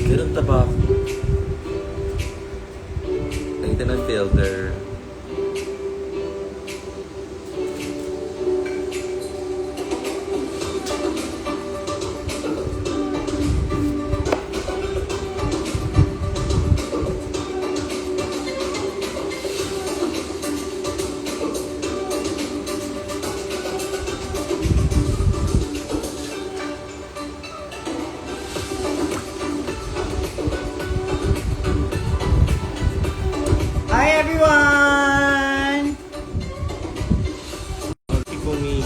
Ganun tabako. Nakita ng filter. Hi everyone! Kikumi.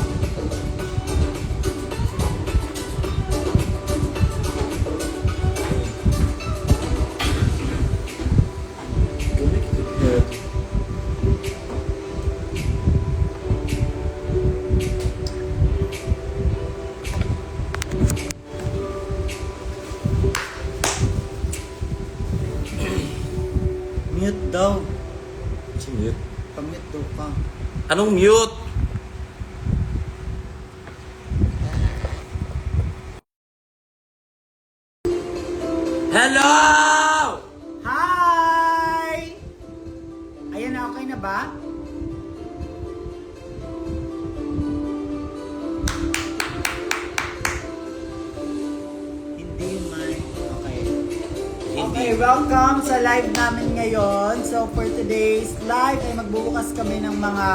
Mute daw. Mute. Pamute daw ka. Anong mute? Hello! Hi! Ayan na, okay na ba? Hindi man. Okay. Okay, welcome sa live namin ngayon. So for today's live ay magbubukas kami ng mga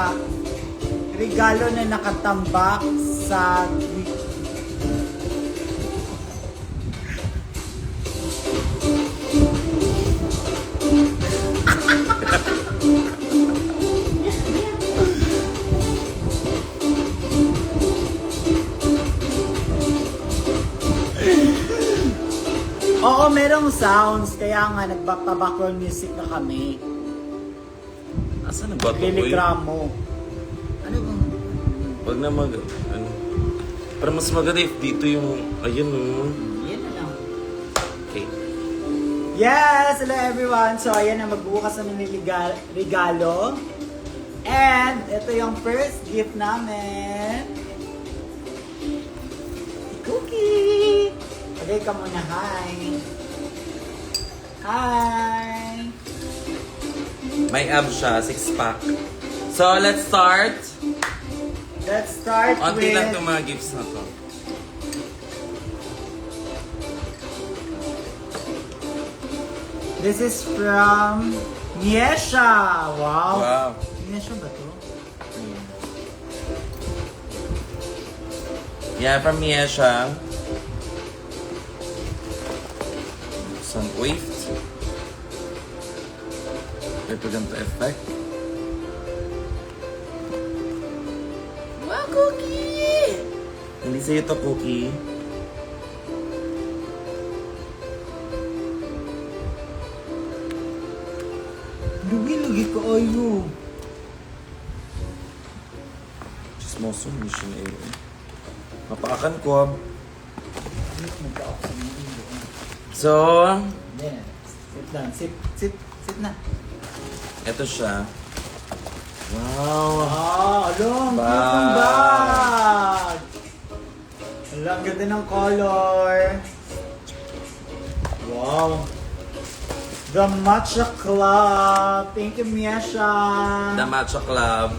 regalo na nakatambak sa Oo, merong sounds. Kaya nga, nagpa-background music na kami. Asa na ba ito? Telegramo. Ano bang... Wag na mag... Ano? Para mas maganda if dito yung... Ayun oh. Yan na lang. Okay. Yes! Hello everyone! So, ayan na, magbubukas namin ng regalo. And, ito yung first gift namin. Cookie! Pagay ka muna, hi! Hi! May abs siya, 6-pack. So, let's start. Let's start Onti with... lang itong mga gifts na to. This is from Miesha! Wow! Wow. Miesha ba to? Yeah, from Miesha. Some waft. Ito ganito effect. Wow, cookie! Hindi sa'yo to, Cookie. Lugi-lugi ko ayo. Chismoso, hindi siya na iyo. Mapaakan ko. So, Then, sit lang. Sit na. ito siya. Wow. Ah, along, cute ng Bag. bag. Alam, ganda ng color. Wow. The Matcha Club. Thank you, Miesha. The Matcha Club.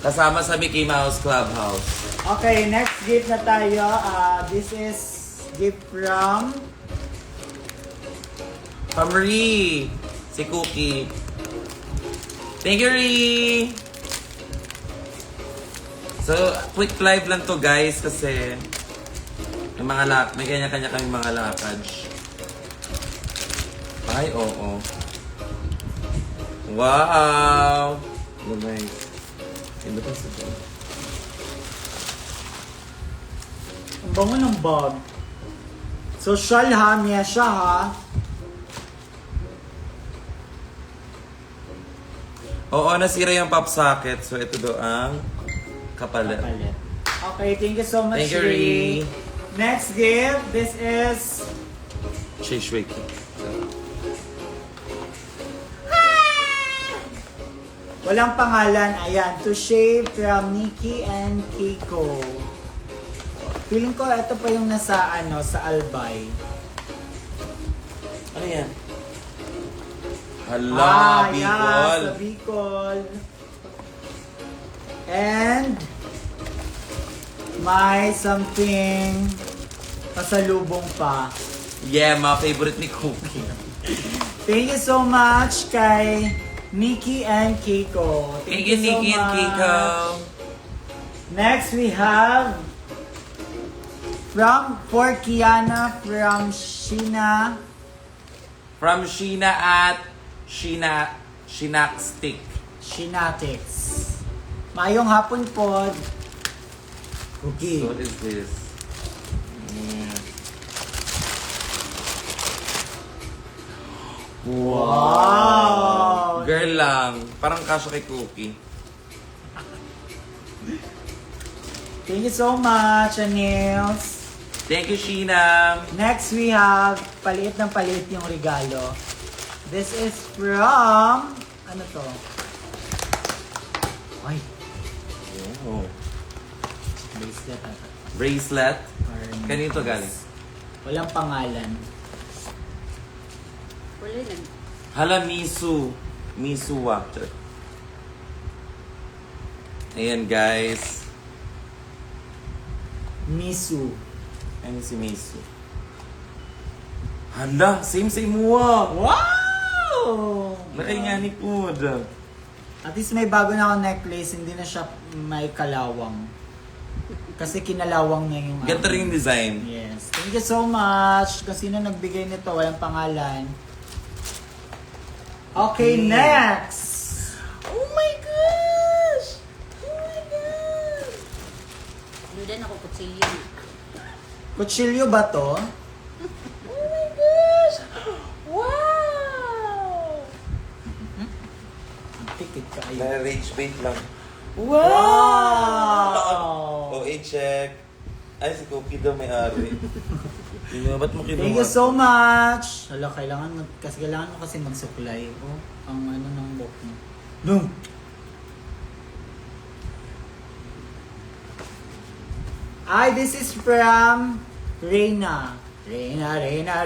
Kasama sa Mickey Mouse Clubhouse. Okay, next gift na tayo. This is gift from... Pamri. Si Cookie. Thank you, Ree. So, quick live lang to guys kasi may kanya-kanya kami mga lakad. Ay, oo. Wow! Nice. Hindi pa sa ito. Ang bango ng bag. Social ha, Miesha ha. Oo, nasira yung pop socket. So, ito do ang kapalit. Kapalit. Okay, thank you so much, Thank you, Ree. Ree. Next gift, this is... Shake. Walang pangalan. Ayan, to shave from Nikki and Kiko. Feeling ko ito pa yung nasa sa Albay. Ano yan? Hala, Bicol. Yeah, sa Bicol. And may something pasalubong pa. Yeah, mga favorite ni Cookie. Thank you so much kay Nikki and Kiko. Thank you, Nikki and Kiko. Next we have for Kiana from Sheena. From Sheena at Shinackstick. Shinatics. Mayong hapon po. Okay. So what is this? Wow! Girl lang. Parang kasya kay Cookie. Thank you so much, Anils. Thank you, Sheena. Next we have paliit ng paliit yung regalo. This is from ano to? Ay, Oh. bracelet ata. Bracelet. Or Kanito galing? walang pangalan. Wala lang. Hala, Misu water. Ayan, guys. Misu. Ayan si Misu. Hala, same mo ah. Wow! Nakaingani po. At least may bago na akong necklace, hindi na siya may kalawang. Kasi kinalawang na yung Ganda rin yung design. Yes. Thank you so much. Kung sino nagbigay nito, walang pangalan. Okay, next! Oh my gosh! Oh my God! Ano din ako kutsilyo na. Kutsilyo ba to? Oh my gosh! Wow! Ang tikit ka ayun. Rage bait lang. Wow! Oh, check. Ay, si Cookie daw may-ari. Ba't mo kinuha? Thank you so much! Hala, kailangan mo kasi mag-supply. Oh, ang ano ng book mo. Boom! Ay, this is from Reina. Reina!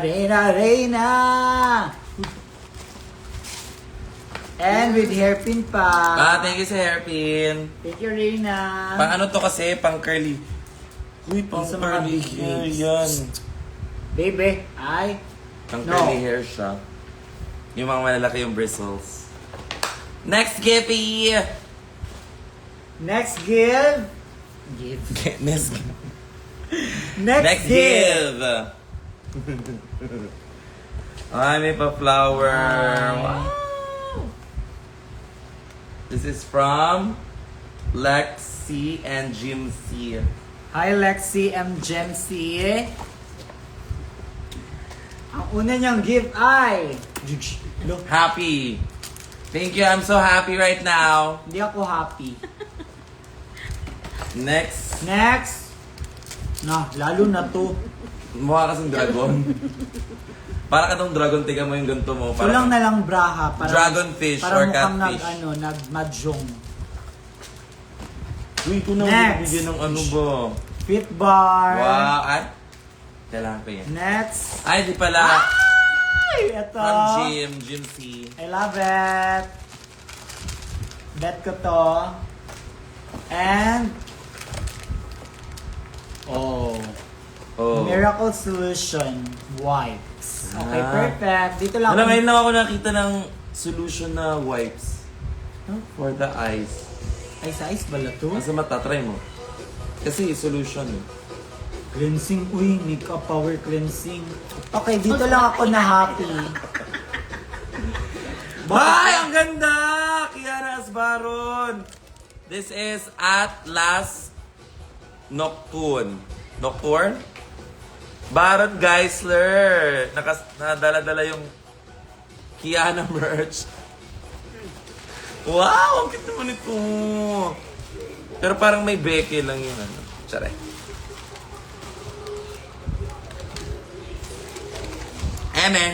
And with hairpin pa. Thank you sa hairpin. Thank you, Reina. Ano to kasi? Pang curly. Uy, pang Sa mga curly big hair wigs. yan. Baby, ay. Pang No. curly hair siya. Yung mga malalaki yung bristles. Next, Gippy! Next give. Next, Next give. give! Ay, may pa-flower. Ay. Wow! This is from Lexi and Jim C. Hi, Lexi M. Gemcy. Ang una niyang give ay... Look, Happy. Thank you. I'm so happy right now. hindi ako happy. Next. Next. Lalo na to. Mukha kasing dragon. Para ka tong dragon, tiga mo yung ganito mo. Kulang na lang braha. Para, Dragonfish para or mukhang catfish. nag-mahjong. Uy, ito na. Next. Bigyan ng ano ba? Fit bar. Wow. Ay, kailangan pa yan. Next. Ay, di pala. Ay, ito. From Jim C. I love it. Bet ko to. And... Oh. Miracle Solution Wipes. Okay, Ah. perfect. Dito lang. Alam, ngayon lang ako nakita ng solution na wipes. Huh? For the eyes. Ay, sa ice bala to? Nasa mata, try mo. Kasi solution eh. Cleansing. Uy, makeup power cleansing. Okay, dito lang ako na happy. Ay, ang ganda! Kiara Asbaron! This is at last Nocturne. Nocturne? Baron Geisler. Nadala-dala yung Kiana merch. Wow! Ang cute naman ito. Pero parang may beke lang yung ano. Tsare. Eme.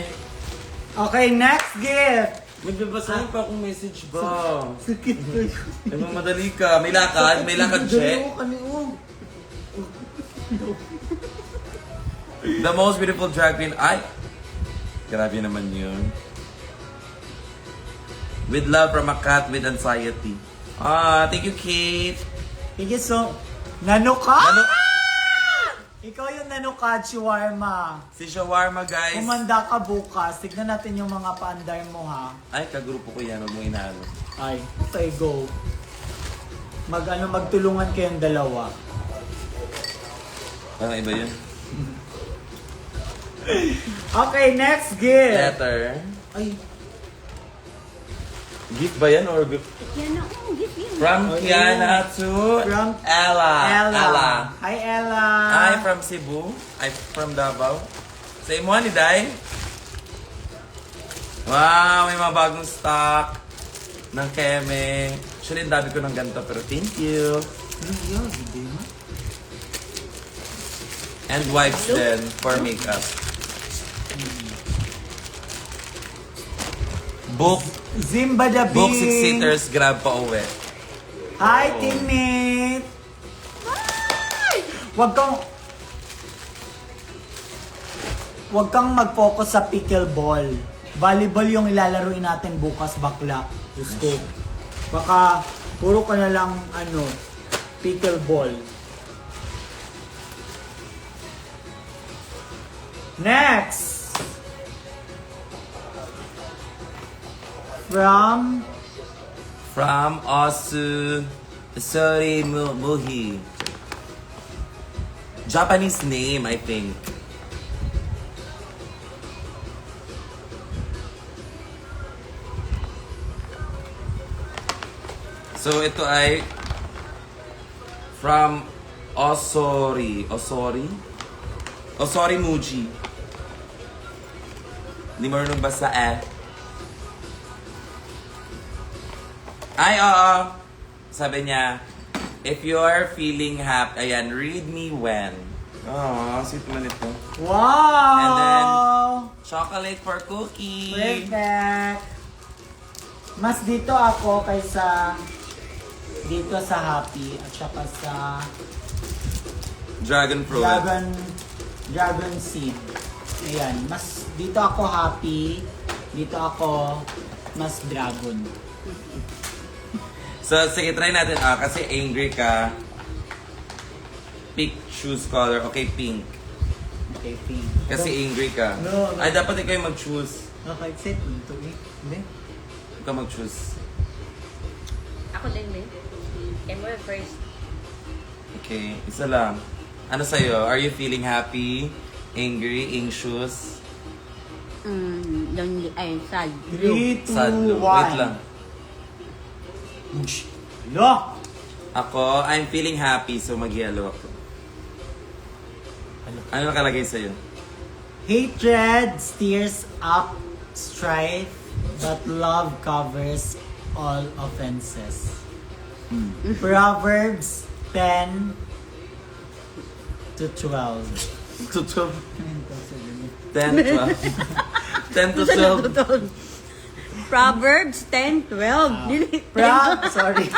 Okay, next gift. May babasahin pa akong message ba? Sakit ko yun. Ay, madali ka. May lakad? May lakad, che? Dalawa kami, oh. The most beautiful drag queen. Ay! Grabe naman yun. With love from a cat with anxiety. Ah, thank you, Kate. Thank you so... Nanuka? Ano? Ikaw yung nanuka, Chiwarma. Si Shawarma, guys. Kumanda ka bukas. Tignan natin yung mga paandar mo, ha? Ay, kagrupo ko yan. Huwag mo inaano. Ay, okay, go. Magtulungan kayong dalawa. Parang iba yun. Okay, next gift. Letter. Ay, Gift ba yan or gift? Yan na, gift yun. From Kiana to From Ella. Ella. Hi, Ella. Hi, from Cebu. I'm from Davao. Sa imo ni Day. Wow, may mga bagong stock ng keme. Actually, ang dami ko ng ganito, pero thank you. And wipes din for makeup. Book Zimba the Book Bing. 6 seaters, grab pa uwi. Hi, teammate. Wag kang mag-focus sa pickleball. Volleyball yung ilalaruin natin bukas, bakla. Diyos ko. Baka puro ka na lang pickleball. Next. From Osu Muhi. Japanese name, I think. So, ito ay from Osori Muji. Hindi marunong basta Ay, oo. Sabi niya, if you're feeling happy, ayan, read me when. Oh, sweet naman ito. Wow! And then, chocolate for cookie. Perfect! Mas dito ako kaysa dito sa Happy at saka sa Dragon fruit. Dragon Seed. Ayan, mas dito ako Happy, dito ako mas Dragon. So, sige, try natin. Kasi angry ka. Pick choose color. Okay, pink. Okay, pink. Kasi angry ka. No. Ay, dapat ikaw yung mag-choose. Okay, set dito eh. Hindi? Ikaw mag-choose. Ako din, Lin. Kaya mo first. Okay, isa lang. Ano sa'yo? Are you feeling happy? Angry? Anxious? Lonely, ay, sad. 3, 2, 1. Sad? Wait lang. Look! Ako, I'm feeling happy, so mag-yellow ako. Ano nakalagay sa'yo? Hatred stirs up strife, but love covers all offenses. Proverbs 10 to 12. To 12? 10, 12. 10 to 12. Proverbs 10:12. Sorry.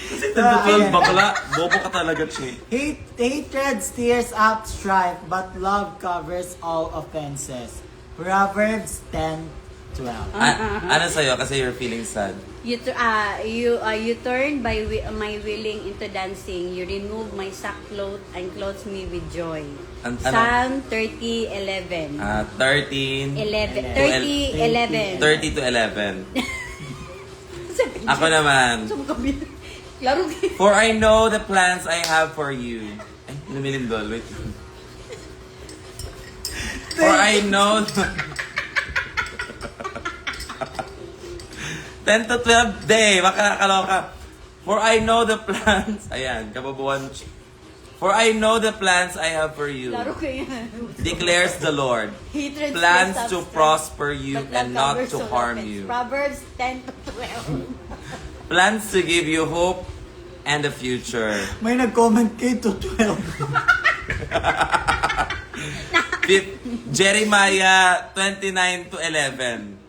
Kasi 10 to 12, bakla. Bobo ka talaga, Che. Hatred stirs up strife, but love covers all offenses. Proverbs 10:12. Ano sa'yo? Kasi you're feeling sad. You turn my willing into dancing. You remove my sackcloth and clothe me with joy. Ano? Psalm 30:11. 13. 30:11. 30 to 11. Ako naman. Klaro. For I know the plans I have for you. Ay, lumilindol. Wait. For I know... 10 to 12 day. Baka nakaloka. For I know the plans... Ayan, kababuan. For I know the plans I have for you. Klaro ko yan. Declares the Lord. Hatred Plans stirs to up strife, prosper you but and love not covers to all harm offense. you. Proverbs 10:12. Plans to give you hope and a future. May nag-comment kay to 12. Jeremiah 29 to 11.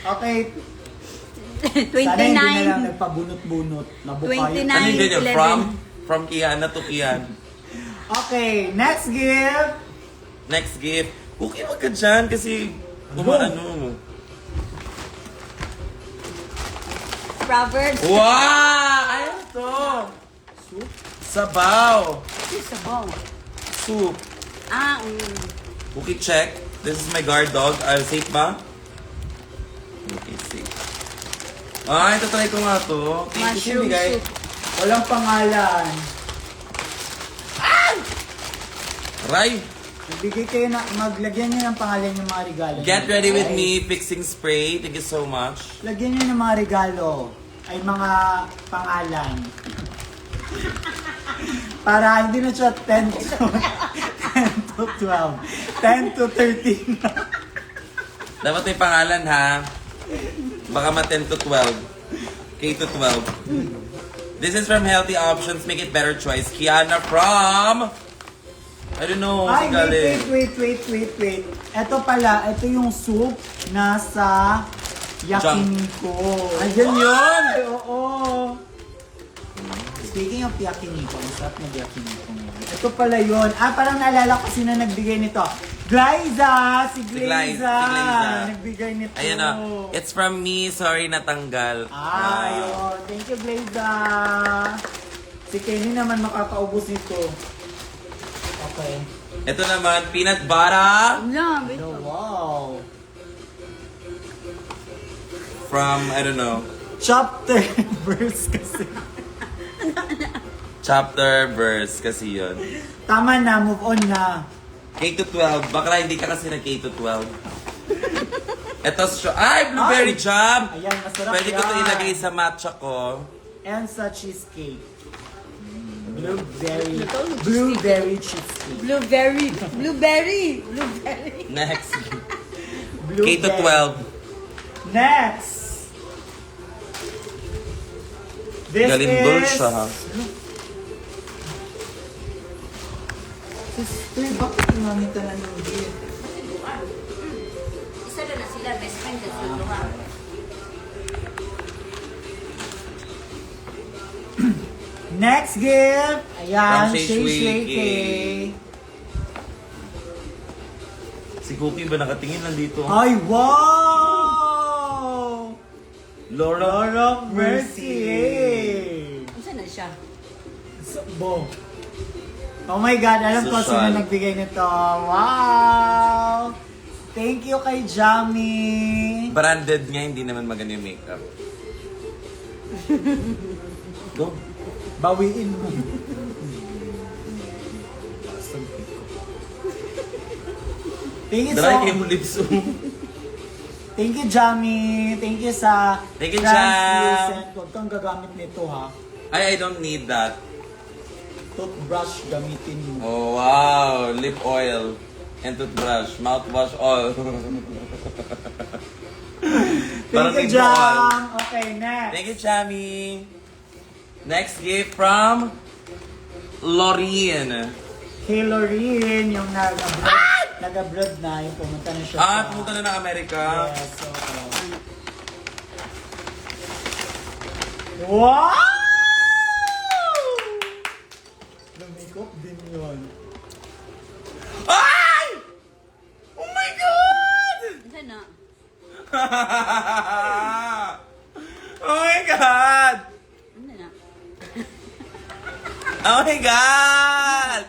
Okay. Sana hindi na lang 29. nagpabunot-bunot. Nabukayo. 29. Ano yung ganyan? 11. From Kiana to Kian. Okay, next gift. Next gift. Okay, wag ka dyan kasi umaano. Proverbs. Wow! Ano to? Soup. Sabaw. Ano sabaw? Soup. Okay, check. This is my guard dog. Safe ba? Okay, safe. Ito try ko nga to. Thank you, Mushroom bigay. soup. Walang pangalan. Ray, Magbigay kayo na, maglagyan nyo ng pangalan yung mga regalo. get nyo. ready with Ay, me fixing spray. Thank you so much. Lagyan nyo ng mga regalo. Ay mga pangalan. Para hindi na siya 10 to 12. 10 to 13. Dapat may pangalan ha. Baka ma-10 to 12. K to 12. This is from Healthy Options. Make it better choice. Kiana from... I don't know. Ay, si galing. wait. Ito pala, ito yung soup na sa yakiniku. Ayan yun! Ay, oo. Speaking of yakiniku, ang sarap na yakiniku ngayon. Ito pala yun. Parang naalala ko sino nagbigay nito. Glyza! Si Glyza! Si Glyza. Nagbigay nito. Ayan o. It's from me. Sorry, natanggal. Ayun. Thank you, Glyza. Si Kenny naman makakaubos nito. Okay. Ito naman, peanut butter Oh, wow. from, I don't know, Chapter verse kasi. chapter, verse, kasi yun. Tama na, move on na. K to 12. Bakla hindi ka kasi na K to 12. Ito, blueberry Ay! jam. Ayan, masarap Pwede ko ito yan. ilagay sa matcha ko. And sa cheesecake. Blueberry cheesecake. Blueberry. Next. K Blueberry. to 12. Next. This Galing is... dulce ha. Sister, bakit ginamit ka na ng gift? Isa na sila, best friend na sila. Next gift. Ayan, From Shay Shay Shay Shay. Si Cookie ba nakatingin nandito? Ay, wow! Lord Lord of Mercy. Isa na siya. Bo. Oh my God, alam ko Social. sino nagbigay nito. Wow! Thank you kay Jamie. Branded nga, hindi naman maganda yung makeup. Go. Bawiin mo. Thank you Dry so kayo mo lips. Thank you, Jamie. Thank you sa Thank you, translucent. Huwag kang gagamit nito, ha. I don't need that. Toothbrush gamitin mo. Oh, wow. Lip oil. And toothbrush. Mouthwash all. Parang Thank you, tigno all. Jam. Okay, next. Thank you, Chami. Next gift from Loreen. Kay Loreen, yung nag-abroad na, yung pumunta na siya Pumunta na ng Amerika. Yes, so, wow! Lumikop din yun. Ay! Oh my God! Isa na. Oh my God! Ano na? Oh my God!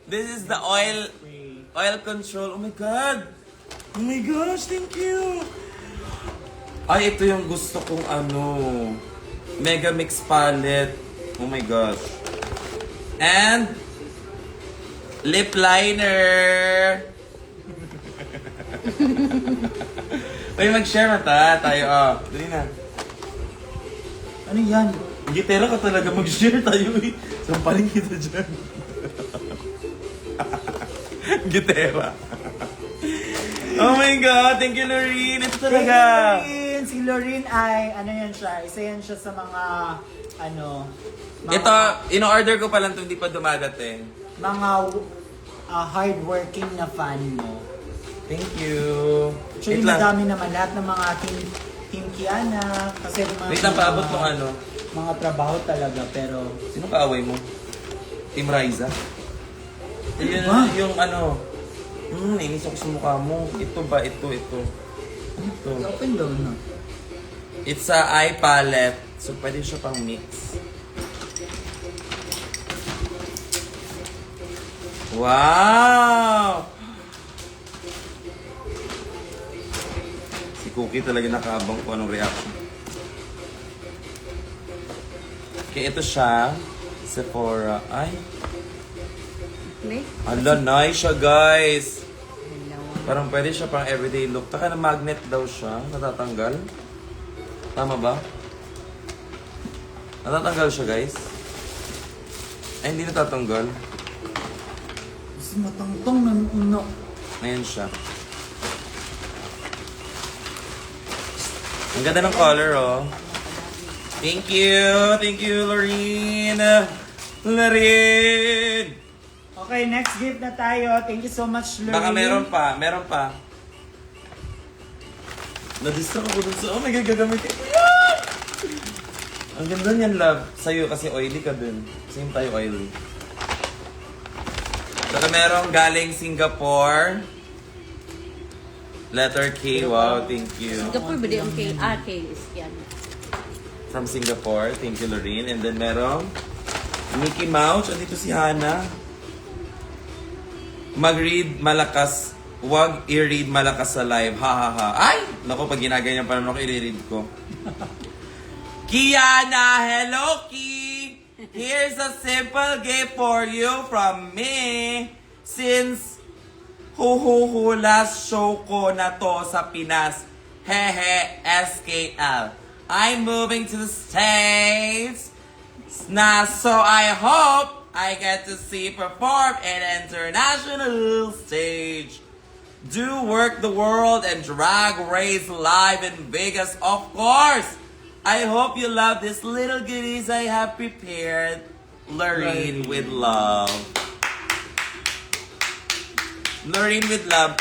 This is the oil control. Oh my God! Oh my gosh, thank you! Ay, ito yung gusto kong Mega Mix palette. Oh my gosh. And lip liner. Uy, mag-share mata tayo. Dali na. Ano yan? Gitera ka talaga mag-share tayo eh. Sampaling kita dyan. Gitera. Oh my God! Thank you, Loreen! Ito talaga! Loreen! Si Loreen ay, yan siya, isa yan siya sa mga, mga, Ito, in-order ko pa lang ito, hindi pa dumadating. mga hardworking na fan mo. Thank you. Actually, Wait lang. madami naman lahat ng mga team Kiana. Kasi mga, Wait lang, paabot mo ano. mga trabaho talaga, pero... Sino kaaway mo? Team Riza? Yun, Ba? yung ano. Nainis ako sa mukha mo. Ito ba? Ito. Ito. Open daw na. It's a eye palette. So, pwede siya pang mix. Wow! Si Cookie talaga nakaabang kung anong reaction. Okay, ito siya. Sephora. Ay, May? ala, nice siya, guys. Dalawa. Parang pwede siya pang everyday look. Taka na magnet daw siya. Natatanggal. Tama ba? Natatanggal siya, guys. Ay, hindi natatanggal. Mas matangtong na uno. Ayan siya. Ang ganda ng color, oh. Thank you! Thank you, Lorene! Lorene! Okay, next gift na tayo. Thank you so much, Lorraine. Baka meron pa. Na-distract ako dun sa, oh my God, gagamitin ko yan! Ang ganda niyan, love. Sa'yo kasi oily ka dun. Same tayo oily. Saka merong galing Singapore. Letter K. Wow, thank you. Singapore ba di ang kay is yan. From Singapore. Thank you, Lorraine. And then merong Mickey Mouse. Andito si Hannah. Mag-read malakas. Huwag i-read malakas sa live. Ha ha ha. Ay! Naku, pag ginaganyan pa naman ako, i-read ko. Kiana! Hello, Ki! Here's a simple gift for you from me. Since last show ko na to sa Pinas. Hehe, SKL. I'm moving to the States. Na, so I hope I get to see perform in international stage. Do work the world and drag race live in Vegas, of course. I hope you love these little goodies I have prepared. Lorraine with love. Lorraine with love.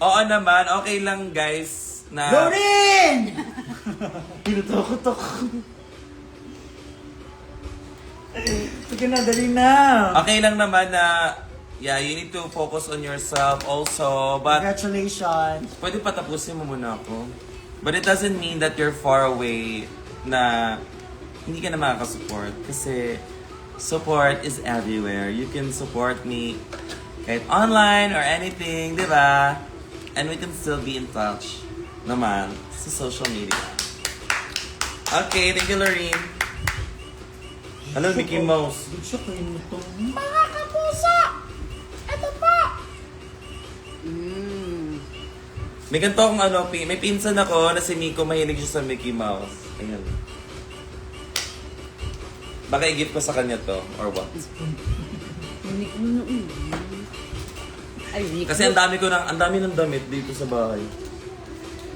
Oo naman, okay lang guys na... Lorraine! Pinutok ako. Sige na, dali na. Okay lang naman na, yeah, you need to focus on yourself also. But Congratulations. pwede patapusin mo muna ako. But it doesn't mean that you're far away na hindi ka na makakasupport. Kasi support is everywhere. You can support me kahit online or anything, di ba? And we can still be in touch naman sa social media. Okay, thank you, Lorraine. Hello, Mickey Mouse. Good siya kayo nito. May ganito akong ano, may pinsan ako na si Miko, mahilig siya sa Mickey Mouse. Ayan. Baka i-gift ko sa kanya to, or what? Ay, unique. Kasi ang dami ng damit dito sa bahay.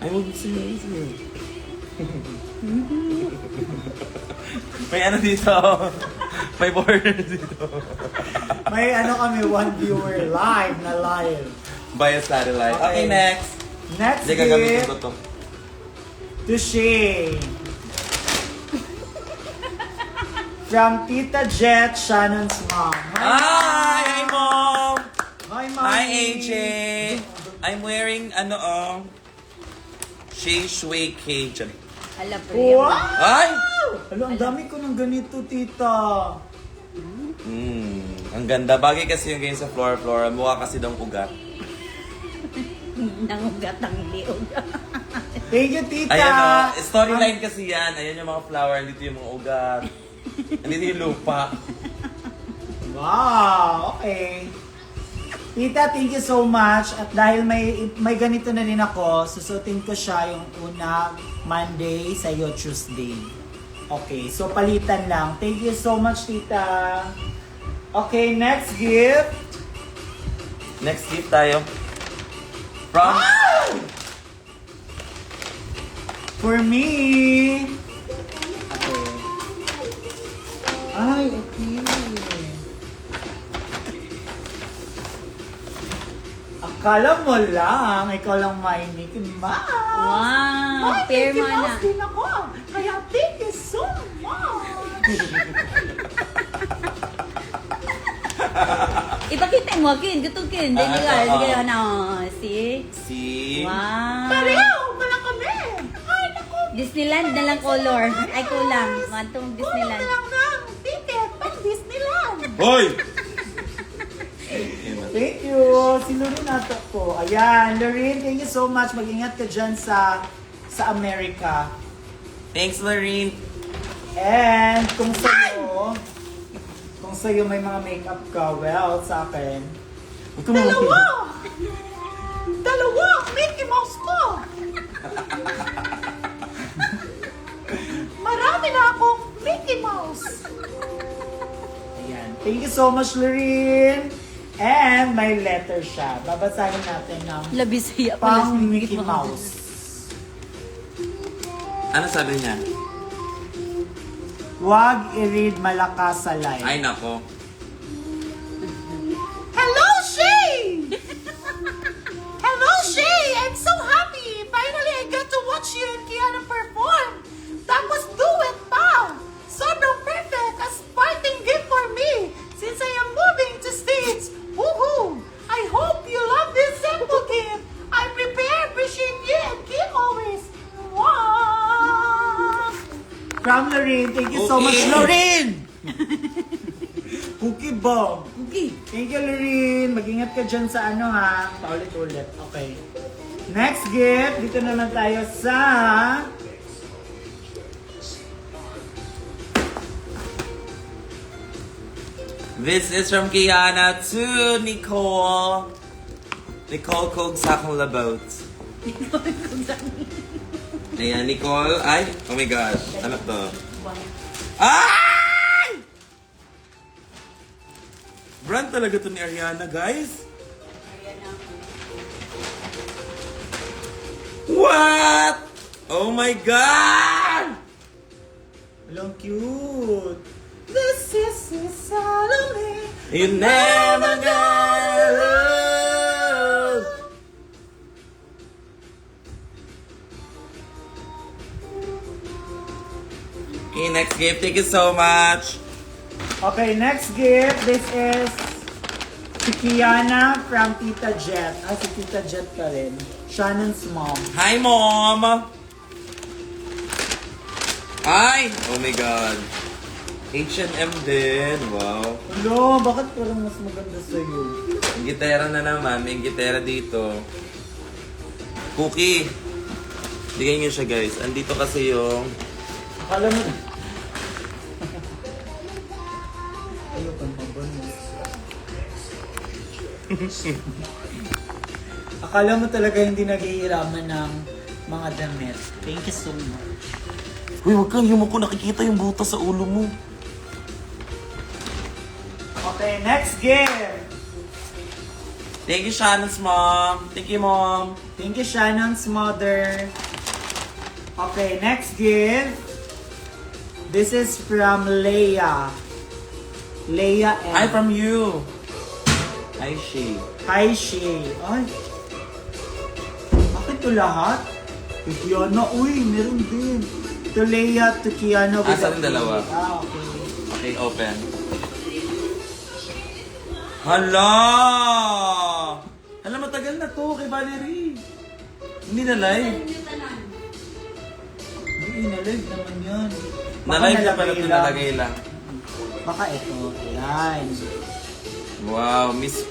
Ay, wag siya. May ano dito. May border dito. May ano kami, one viewer live na live. By a satellite. Okay, Okay. next. Next Hindi, gagamitin gift ko to. to Shane. From Tita Jet, Shannon's mom. Hi! Hi, Mom! Hi, Mommy. Hi, AJ! I'm wearing, Shea Shui Cajun. Ala, pre. Wow! Ay! Ano, ang dami ko ng ganito, tita. Ang ganda. Bagay kasi yung ganyan sa Flora. Mukha kasi daw ugat. Nangugat ang liog. Thank you, tita. Ayan o, storyline kasi yan. Ayan yung mga flower, dito yung mga ugat. Dito yung lupa. Wow, okay. Tita, thank you so much. At dahil may ganito na rin ako, susutin ko siya yung una Monday, sa'yo Tuesday. Okay, so palitan lang. Thank you so much, tita. Okay, next gift. Next gift tayo. From... For me. Okay. Ay, okay. Akala mo lang, ikaw lang may Mickey Mouse. Wow, May pair Mickey mo na. Mouse din ako. Kaya thank you so much. Ipakita mo, Kin. Gutog, Kin. Dali ka. oo. Sige, ano. See? See? Wow. Pareho pala kami. Ay, naku. Disneyland na lang color. Ay, kulang. Mantong Kulang Disneyland. na lang ng ticket pang Disneyland. Hoy! Thank you. Si Lorene nato po. Ayan, Lorene, thank you so much. Mag-ingat ka dyan sa Amerika. Thanks, Lorene. And kung sa'yo may mga makeup ka, well, sa akin, Dalawa! Mickey Mouse ko! Marami na akong Mickey Mouse! Ayan. Thank you so much, Lorene. And may letter siya. Babasahin natin ng Labis hiya pala pang si Mickey Mouse. Ano sabi niya? Huwag i-read malakas sa live. Ay, nako. Hello, Shay! Hello, Shay! I'm so happy! Finally, I got to watch you and Kiana perform! Tapos do it pa! Sobrang perfect! A parting gift for me! Since I am moving to States! Woohoo! I hope you love this simple gift! I prepare, appreciate you, and keep always! Wow! From Lorene, thank you so much, Okay. Lorene! Cookie bomb! Okay. Thank you, Lorene. Mag-ingat ka dyan sa ano ha. Paulit-ulit. Okay. Next gift. Dito naman tayo sa... This is from Kiana to Nicole. Nicole kog sa akong labot. Ayan, Nicole. Ay, oh my gosh. Ano to? Ay! Brand talaga to ni Ariana, guys. What? Oh my God! Hello, cute. This is Salome. You never got. Okay, next gift. Thank you so much. Okay, next gift. This is si Kiana from Tita Jet. Ah, si Tita Jet pa rin. Shannon's mom. Hi, Mom! Ay! Oh my God. H&M din. Wow. Hello, bakit parang mas maganda sa'yo? Ang gitara na naman. May gitara dito. Cookie. Bigay niyo siya, guys. Andito kasi yung... Akala mo... Ayoko mabanos. Akala mo talaga hindi naghihiraman ng mga damit. Thank you so much. Uy, wag kang yumuko. Nakikita yung butas sa ulo mo. Okay, next gift. Thank you, Shannon's mom. Thank you, Mom. Thank you, Shannon's mother. Okay, next gift. This is from Leia. Leia and... Hi from you. Hi, she. Hi, Shay. Ay. Bakit to lahat? Kay Kiana, uy, meron din. To Leia, to Kiana. with saan a dalawa? K. Ah, okay. Okay, open. Hala! Hala, matagal na to kay Valerie. Hindi na live. Uy, na-live naman yan. Baka Na-live na pala ito, lang. nalagay lang. Baka ito. Yan. Wow, Miss...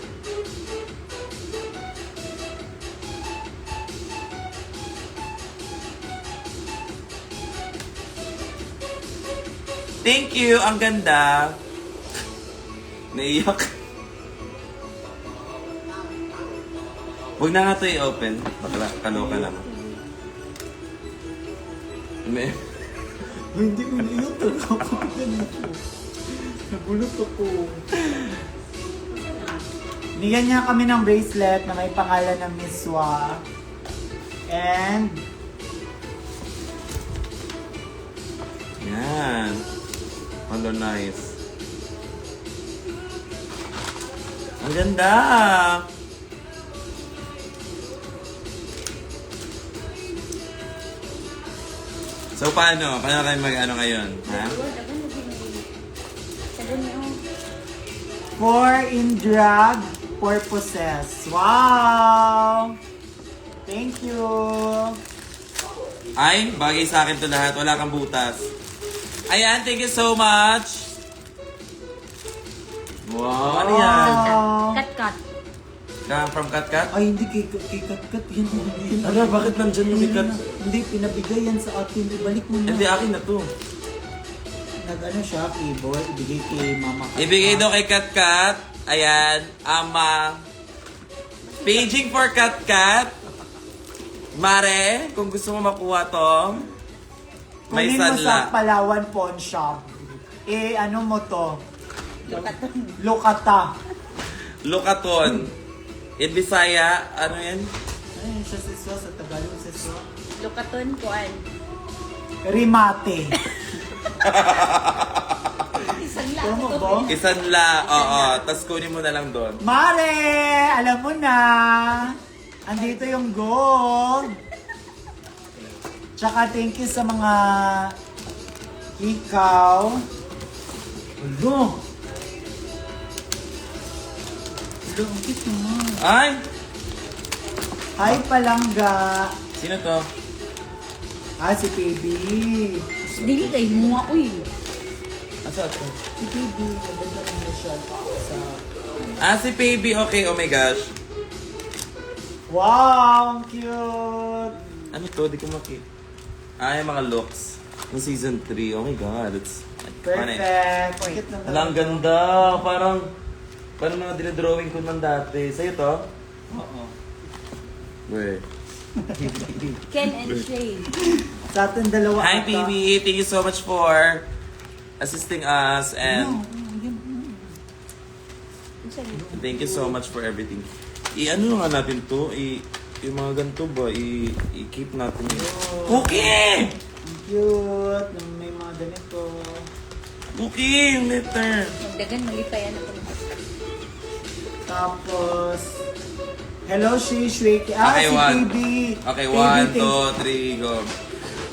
Thank you! Ang ganda! Naiyak. Huwag na nga ito i-open. Bakla, kaloka lang. May... Uy, hindi mo naiyak talaga ako. Nagulot ako. Bigyan niya kami ng bracelet na may pangalan ng Miswa. And Yan. Hello, nice. Ang ganda! So, paano? Paano kayo mag-ano ngayon? Ha? Sabon niyo. For in drug purposes. Wow! Thank you. Ay, bagay sa akin to lahat. Wala kang butas. Ayan, thank you so much. Wow, ano yan? Wow. Cut. From Kat? Ay, hindi kay Kat. Yan. Ano, bakit nandyan yung Kat? Hindi, pinabigay yan sa atin. Ibalik mo na. Hindi, akin na to. Nag-ano siya, keyboard. Ibigay kay Mama Kat. Ibigay daw kay Kat. Ayan, paging for Kat. Mare, kung gusto mo makuha to, may Kunin mo sa sanla. Palawan Pawn Shop. Ano mo to? Lukaton. Lokata. Lukaton. In Bisaya, ano yan? Ano siya siswa sa Tagalog siswa? Lukaton kuan. Rimate. Isang Tama lang. ba? Isanla, oo. Tapos kunin mo na lang doon. Mare! Alam mo na! Andito yung gold! Tsaka thank you sa mga ikaw. Ano? Ano, ang cute naman. Ay! Hi, Palangga! Sino to? Si Baby. Dili kay mga uy. Asa to? Si Baby, maganda rin na siya sa... Si Baby. Okay, oh my gosh. Wow! Ang cute! Ano to? Di ko makita. Yung mga looks. Ng season 3. Oh my god, it's iconic. Perfect! Cute naman. Ang ganda. Parang mga dinadrawing ko man dati. Sa'yo to? Oo. Wait. Ken and Shay. Sa atin dalawa. Hi, ata. Baby. Thank you so much for assisting us and thank you so much for everything. I-ano nga natin to? Yung mga ganito ba? I-keep natin yun. Cookie! Ang cute. May mga ganito. Cookie! Yung letter. Magdagan malipayan ako. Tapos, hello, Shweki. Okay, si one. KB. Okay, KB, 1, 2, 3, go.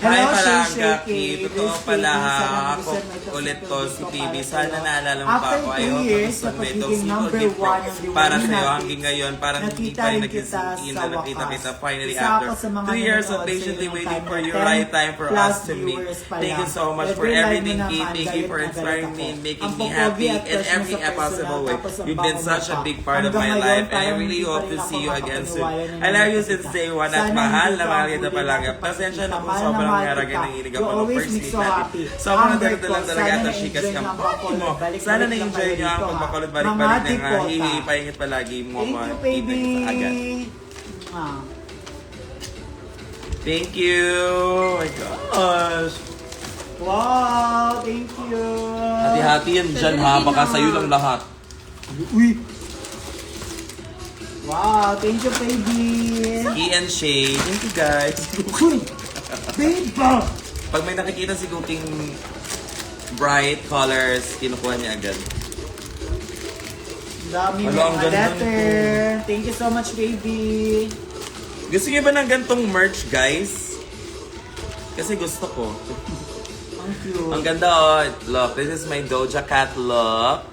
Hello, Hi pala, Shweki. Gaki. Totoo This pala, baby, sana ako gusto mo ulit to ito si para PB. sa'yo. Sana naalala mo pa After ako. 2 Ayaw years ko sa may pagiging itong number gift one ng pro. Para Diwali sa'yo natin, hanggang ngayon. Parang hindi nakita pa rin naging kita in sa na wakas. nakita finally Isa after ako sa mga 3 years of nanonood patiently sa'yo ng waiting time for na you, 10 right time for plus us to meet. viewers pa Thank you lang. so much for Every live everything, mo Kate. naman, Thank you for galit na inspiring galit me and ako. making Ang me popogi happy at in touch mo every sa possible personal, way. tapos ang You've been baho mo such a pa. big part of Hanggang my ngayon, life and I parang really hindi pa hope rin to ako see you again soon. makapaniwala na I love you nakikita since kita. day one at Sana mahal hindi na ka mahal kita huli palagi. natin Pasensya na kung Mahal sobrang mahal haragan kita. ng hilig You ako ng always first make meet so natin. happy. Sobrang Ang ganito lang bird ko, talaga sana ito, chikas na-enjoy ka. ng bacolod. Mo. Balik-balik Sana lang na-enjoy kayo niyo ang dito, ha. pagbakulod Mga balik-balik na nga. tipota. Hihipaingit palagi mo. Thank you, baby. Agad. Mwah. Thank you! Oh my gosh! Wow, thank you. Hati-hati yan dyan ha, baka sa'yo lang lahat. Uy. Wow, thank you, baby. Key and Shay, thank you guys. Uy, babe. Pag may nakikita si Cooking bright colors, kinukuha niya agad. Dami Hello, ang mga ganda letter. Thank you so much, baby. Gusto niyo ba ng gantong merch, guys? Kasi gusto ko. Ang cute. Ang ganda oh. Look, this is my Doja Cat look.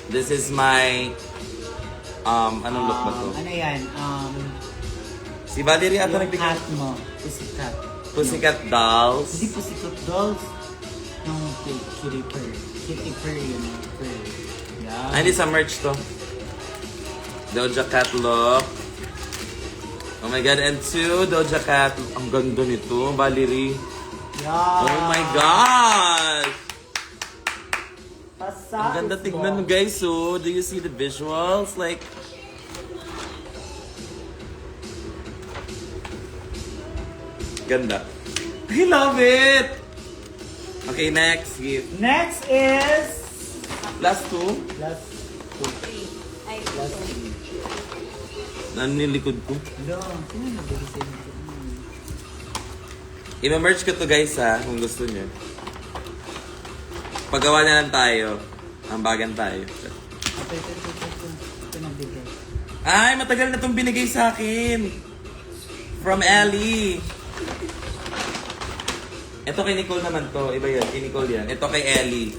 This is my... anong look ba to? Ano yan? Si Valerie ata Yung nagbigay. cat mo. Pussycat. Pussycat Dolls. Hindi pussycat dolls. Yung kitty purr. Kitty purr yun. Purr. Yan. Hindi sa merch to. Doja Cat look. Oh my god, and 2 Doja Cat. Ang ganda nito, Valerie. Yan. Oh my gosh! Pasais Ang ganda tignan mo guys, so do you see the visuals? Like, ganda. I love it! Okay, next gift. Next is... Last 2. Last two. Ay, Nanilikod ko. Hello. Sino nagbigay sa inyo? I-merch ko to guys ha, kung gusto nyo. Paggawa na lang tayo. Ambagan tayo. Ito nagbigay. Ay, matagal na itong binigay sa akin. From Ellie. Ito kay Nicole naman to. Iba yan. Kay Nicole yan. Ito kay Ellie.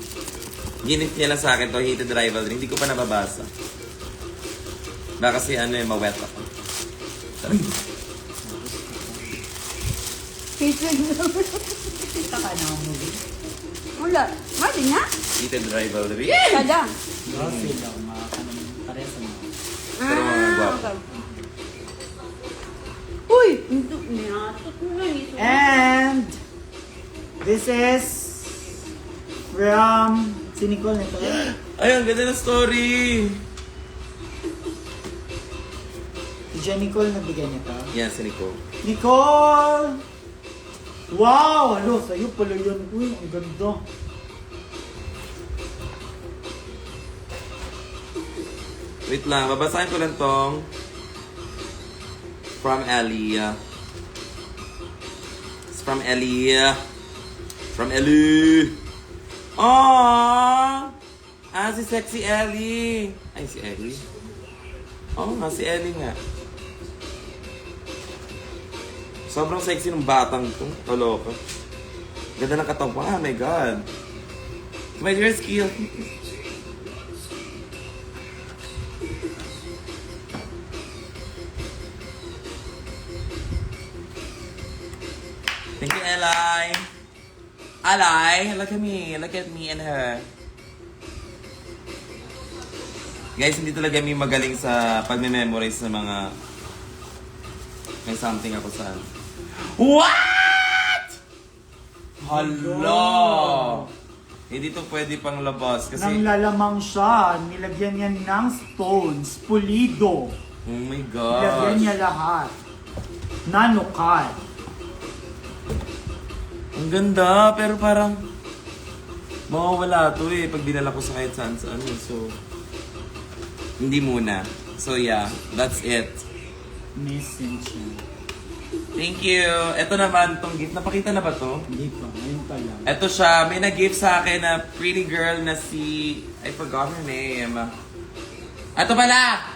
Ginit niya lang sa akin to. Heated rivalry. Hindi ko pa nababasa. Baka kasi ano eh, mawet ako. Kita ka na ang movie. Wala. Mali nga. Heated rivalry. Kada. Kasi lang, parehas sa mga. Pero mga gwapo. okay. Uy! Ito, niyatot mo lang ito. And this is from si Nicole nito. Ay, ang ganda ng story. Si Jen Nicole nagbigay nito. Yan, si Nicole. Nicole! Wow! Alo, sa'yo pala yun. Uy, ang ganda. Wait lang, babasahin ko lang tong from Ellie. It's from Ellie. From Ellie. Aww! Ah, si sexy Ellie. Ay, si Ellie. Oo nga, si Ellie nga. Sobrang sexy ng batang to. Toloka. Ganda ng katong. Oh my God. My dear skill. Thank you, Eli. Eli, look at me. Look at me and her. Guys, hindi talaga kami magaling sa pag-memorize ng mga... May something ako sa... What?! Hala! Hindi to pwede pang labas kasi... Nang lalamang siya, nilagyan niya ng stones, pulido. Oh my Nilagyan gosh. niya lahat. Nanukat. Ang ganda, pero parang... mawawala to eh pag dinala ko sa kahit saan saan. So... Hindi muna. So yeah, that's it. Missing siya. Thank you. Ito naman, tong gift. Napakita na ba to? Hindi pa, ngayon pa lang. Ito siya. May nag-gift sa akin na pretty girl na si... I forgot her name. Ito pala!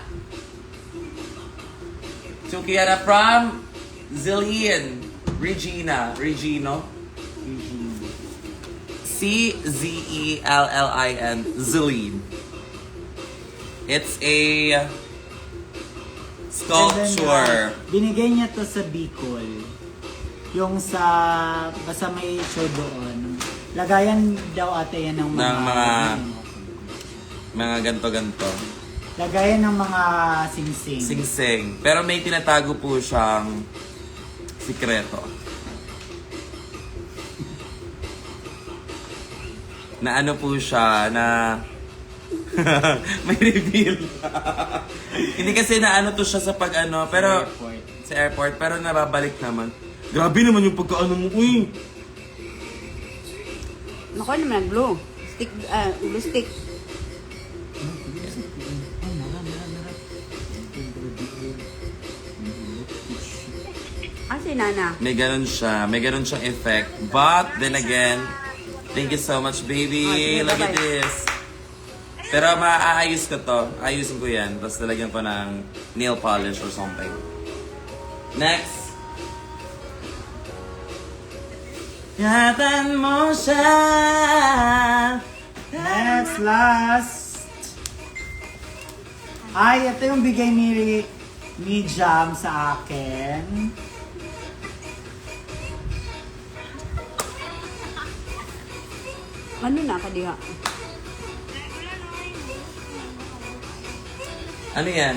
Sukiana from Zillian. Regina. Regino. C-Z-E-L-L-I-N. Zillian. It's a sculpture. Binigay niya to sa Bicol. Yung sa, basta may show doon. Lagayan daw ate yan ng Mga ganto-ganto. Lagayan ng mga sing-sing. Sing-sing. Pero may tinatago po siyang sikreto. Na ano po siya, na... may reveal. Hindi kasi na ano to siya sa pag-ano, pero... Sa airport, pero nababalik naman. Grabe naman yung pagkaano mo, uy! Nakuha naman, glue. Stick, glue stick. Si Nana. May ganun siya. May ganun siyang effect. But, then again, thank you so much, baby. Okay, Look at bye-bye. this. Pero maaayos ko to. Ayusin ko yan. Tapos talagyan ko ng nail polish or something. Next. Yatan mo siya. Next, last. Ay, ito yung bigay ni Jam sa akin. Ano na kadiha? Ano yan?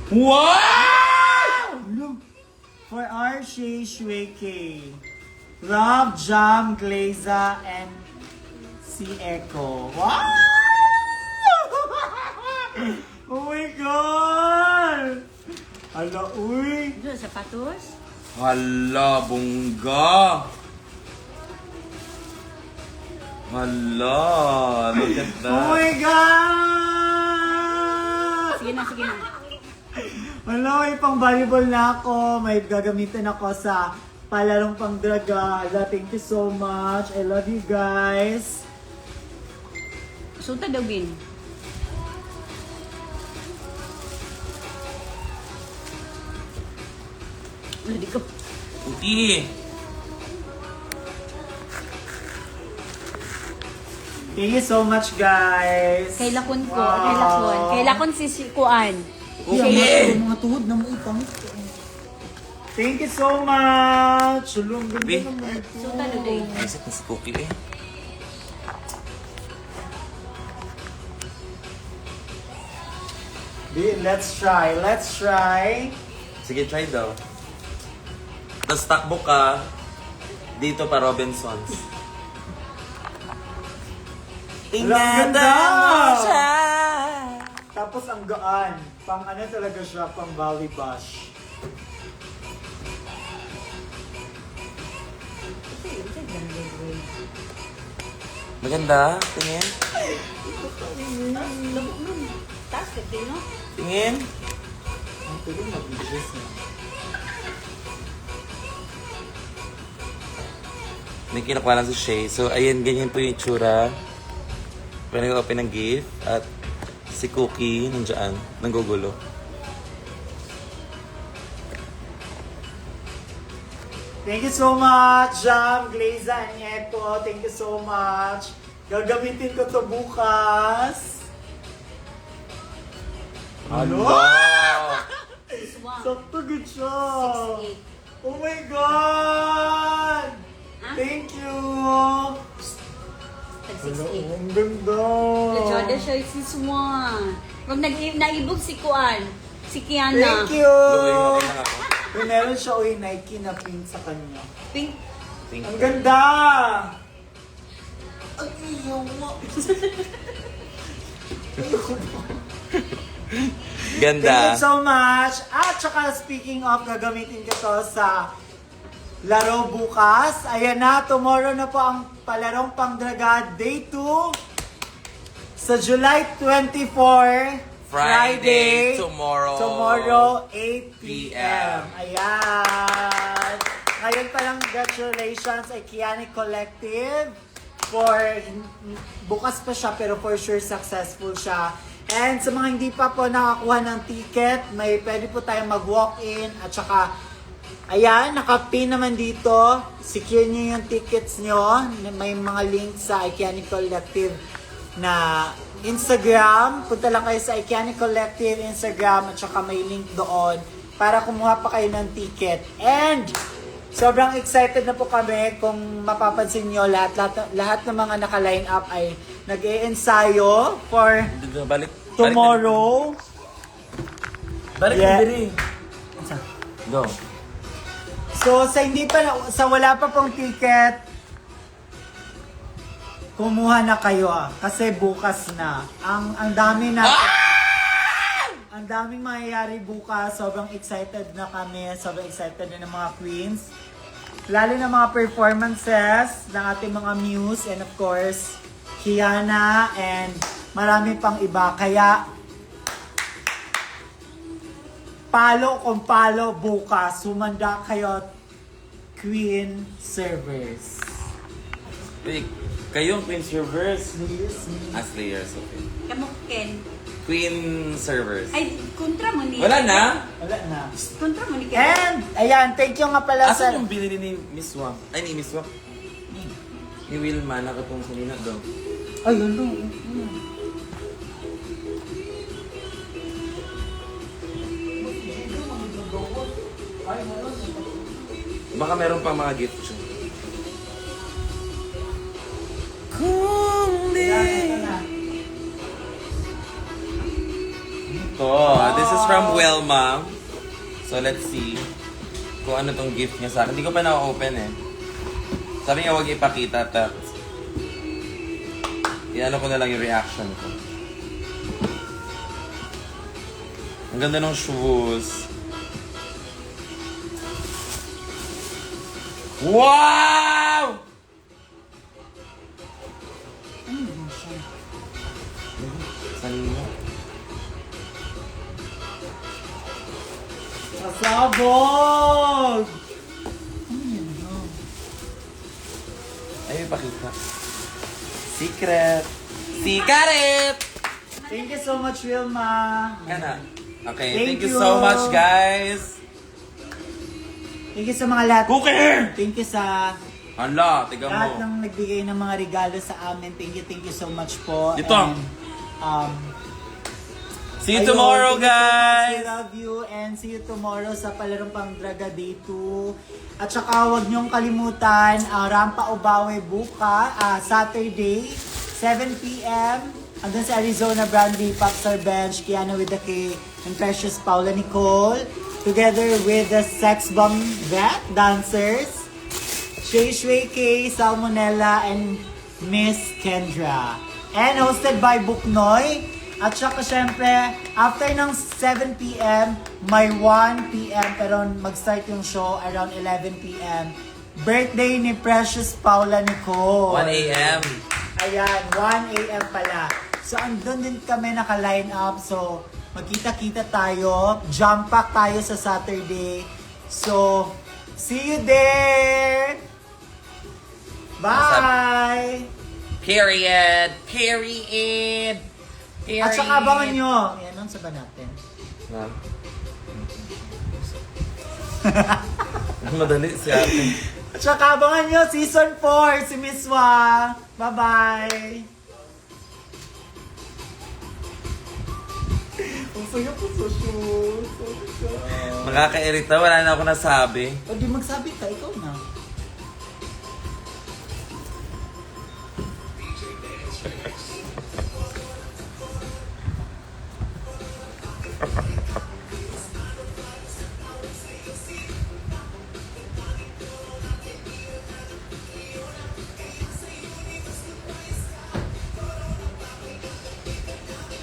Wow! Look, for Archie Shueke. Love, Jam, Glaza, and si Echo. Wow! Oh my God! Ala, uy! Ito, sapatos? Hala, bongga. Hala, look at Oh that. my God! Sige na, sige na. Wala, may pang volleyball na ako. May gagamitin ako sa palarong pang draga. Ala, thank you so much. I love you guys. Suta daw, Bin. Wala, di ko. Puti. Thank you so much, guys. Kay lakon ko. Wow. Kay lakon. Kay lakon si Kuan. Okay. Mga tuhod na mo ipangit. Thank you so much. Sulong ganda Be. naman ito. So, talo day. Isip na si Cookie eh. Be, let's try. Let's try. Sige, try daw. Tapos takbo ka dito pa Robinsons. Ingatan Ingatan mo siya. Tapos ang gaan. Pang ano talaga siya, pang Valley Bash. Maganda. Tingin. Taas ka din, no? Tingin. Ang tuloy mag-videos na. May kinukuha lang si Shay. So, ayan, ganyan po yung itsura. Pwede nag-open ng gift. At si Cookie, nandiyan, nanggugulo. Thank you so much, Jam, Glaza, and Echo. Thank you so much. Gagamitin ko to bukas. Ano? Wow! Sakto good siya. 6'8". Oh my God! Ha? Thank you! Tag Hello, 6'8". ang ganda! Joda siya si Swan. Pag naibog si Kuan, si Kiana. Thank you! Luloy na ako. May meron siya, uy, Nike na pink sa kanya. Pink. Thank Ang you. ganda! Ang iyaw mo! Ganda. Thank you so much! At saka speaking of, gagamitin ko to sa laro bukas. Ayan na, tomorrow na po ang palarong Pangdraga Day 2 sa July 24, Friday, tomorrow. Tomorrow, 8 PM. p.m. Ayan. Ngayon pa lang, congratulations ay Kiani Collective for, bukas pa siya pero for sure successful siya. And sa mga hindi pa po nakakuha ng ticket, may pwede po tayong mag-walk-in at saka, ayan, nakapin naman dito. Secure nyo yung tickets nyo. May mga links sa Kiani Collective na Instagram. Punta lang kayo sa Kiani Collective Instagram at saka may link doon para kumuha pa kayo ng ticket. And sobrang excited na po kami kung mapapansin nyo lahat ng mga naka-line up ay nag-e-ensayo for Balik. tomorrow. Balik Yeah. na diri. Go. So sa hindi pa sa wala pa pong ticket, kumuha na kayo kasi bukas na. Ang dami na. Ang daming mangyayari bukas. Sobrang excited na kami. Sobrang excited na ng mga queens. Lalo na mga performances ng ating mga muse and of course, Kiana and marami pang iba. Kaya palo kung palo bukas. Sumanda kayo Queen Servers. Wait, kayong Queen Servers? Slayers, okay. Kamu Ken. Queen Servers. Ay, kontra mo ni. Wala na? Wala na. Kontra mo ni Ken. And, ayan, thank you nga pala sa... Asan yung binili ni Miss Wang? Ay, ni Miss Wang? Ni Wilma, nakatong kanina daw. Ay, ano? Baka meron pa mga gift siya. Kundi. Ito, this is from Wilma. So let's see kung ano tong gift niya sa akin. Hindi ko pa na-open eh. Sabi niya huwag ipakita. Iano ko na lang yung reaction ko. Ang ganda ng shoes. Wow! Saan mo? Pasabog! Ay, pakita. Secret! Secret! Thank you so much, Wilma. Kana. Okay, Thank thank you you. so much, guys. Thank you sa mga lahat. Cookie! Thank you sa Hala, tiga Lahat mo. ng nagbigay ng mga regalo sa amin, thank you so much po. Dito. And, See you ayun, tomorrow, thank you so much. guys! We love you and see you tomorrow sa Palarong Pangdraga Day 2. At saka huwag niyong kalimutan, Rampa Ubawe buka, Saturday, 7 p.m. Andun sa Arizona Brandy, Popstar Bench, Kiana with the K, and Precious Paula Nicole. Together with the Sex Bomb Vet dancers, Shui Shui K, Salmonella, and Miss Kendra. And hosted by Buknoy. At saka syempre, after ng 7 p.m., may 1 p.m. pero mag-start yung show around 11 p.m. Birthday ni Precious Paula Nicole. 1 a.m. Ayan, 1 a.m. pala. So, andun din kami naka-line up. So, magkita-kita tayo. Jump pack tayo sa Saturday. So, see you there! Bye! Period. Period. Period. At saka abangan nyo. Ayan, ang saba natin. Madali si ate. At saka abangan nyo, season 4, si Miss Wa. Bye-bye! Ang saya po sa show. Nakakairita, wala na ako nasabi. O di magsabi ka, ikaw na.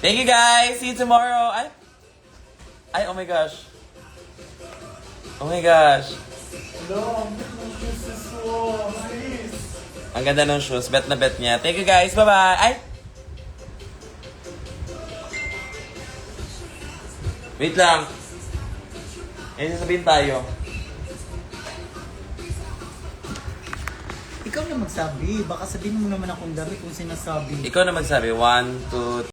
Thank you guys. See you tomorrow. Ay, oh my gosh. Oh my gosh. Hello, ang ganda ng shoes mo. Nice. Ang ganda ng shoes. Bet na bet niya. Thank you guys. Bye-bye. Ay! Wait lang. May sasabihin tayo. Ikaw na magsabi. Baka sabihin mo naman akong dami kung sinasabi. Ikaw na magsabi. 1, 2,